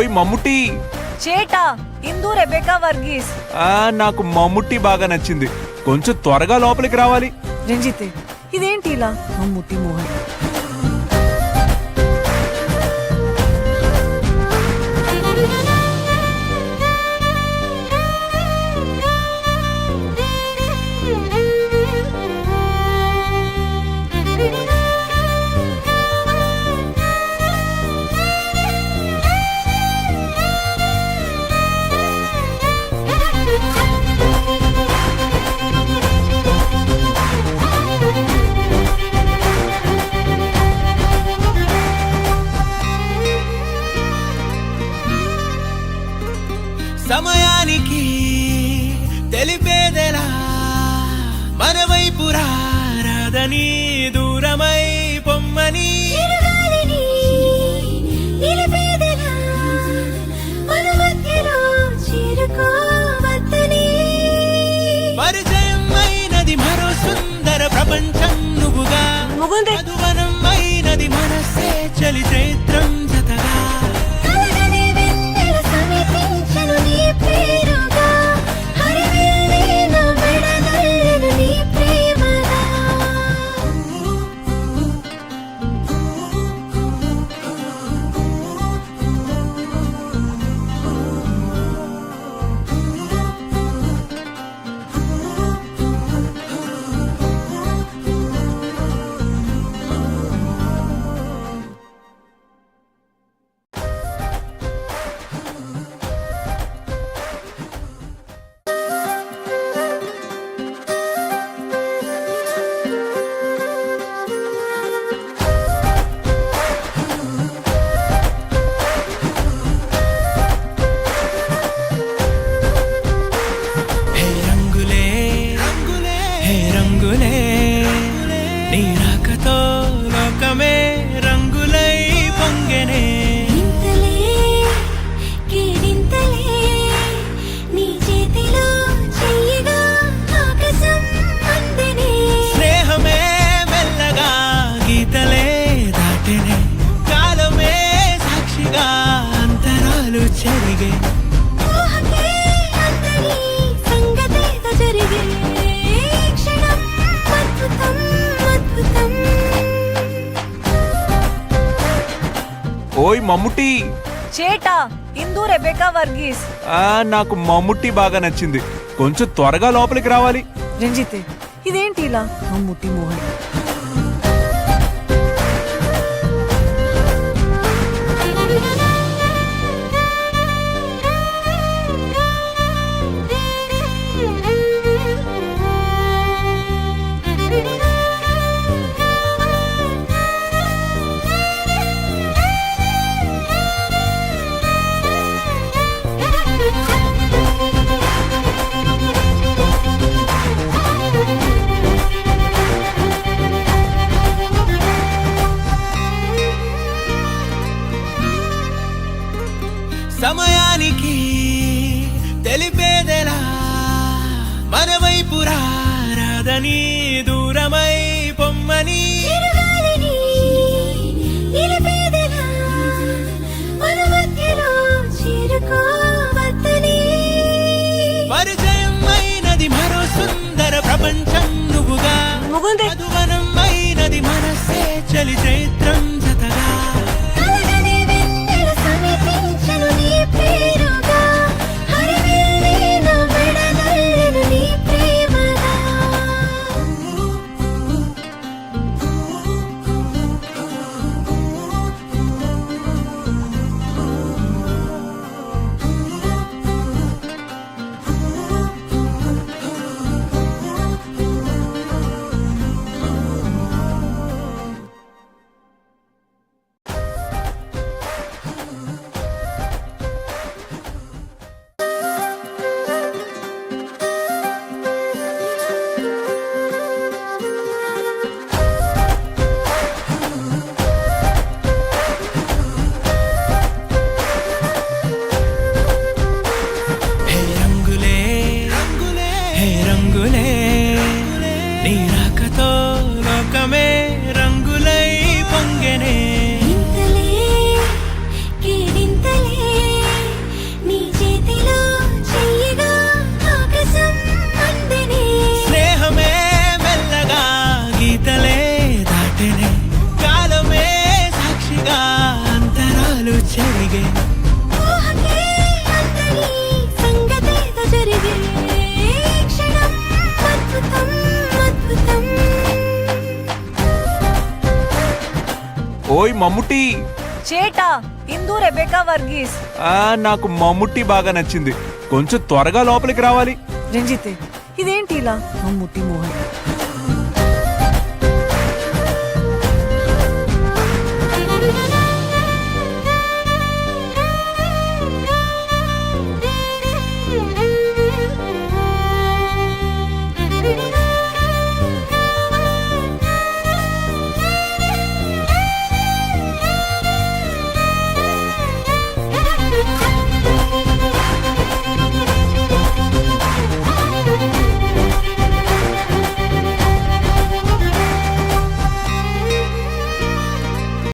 ఓయ్ మమ్ముట్టి. చేటా ఇందు రెబెకా వర్గీస్. నాకు మమ్ముట్టి బాగా నచ్చింది. కొంచెం త్వరగా లోపలికి రావాలి. రంజిత్ ఇదేంటి ఇలా మమ్ముట్టి మోహన్? సమయానికి తెలిపేదెలా మన వైపు రాదని దూరమై పొమ్మని పరిచయం అయినది మరో సుందర ప్రపంచం నువ్వుగా మధువనం అయినది మనసే చలి చైత్రం జతగా ఓయ్ మమ్ముట్టి. చేటా ఇందు రెబెకా వర్గీస్. నాకు మమ్ముట్టి బాగా నచ్చింది. కొంచెం త్వరగా లోపలికి రావాలి. రంజిత్ ఇదేంటి ఇలా మమ్ముట్టి మోహన్? సమయానికి తెలిపేదెలా మన వైపు రాదని దూరమై పొమ్మని పరిచయం అయినది మరో సుందర ప్రపంచం నువ్వుగా మధువనం అయినది మనసే చలి చైత్రం జతగా పొంగెనే ఇంతలే కేరింతలే ఓయ్ మమ్ముట్టి. చేటా ఇందు రెబేకా వర్గీస్. నాకు మమ్ముట్టి బాగా నచ్చింది, కొంచెం త్వరగా లోపలికి రావాలి. రంజిత్ ఇదేంటి ఇలా మమ్ముట్టి మోహన్.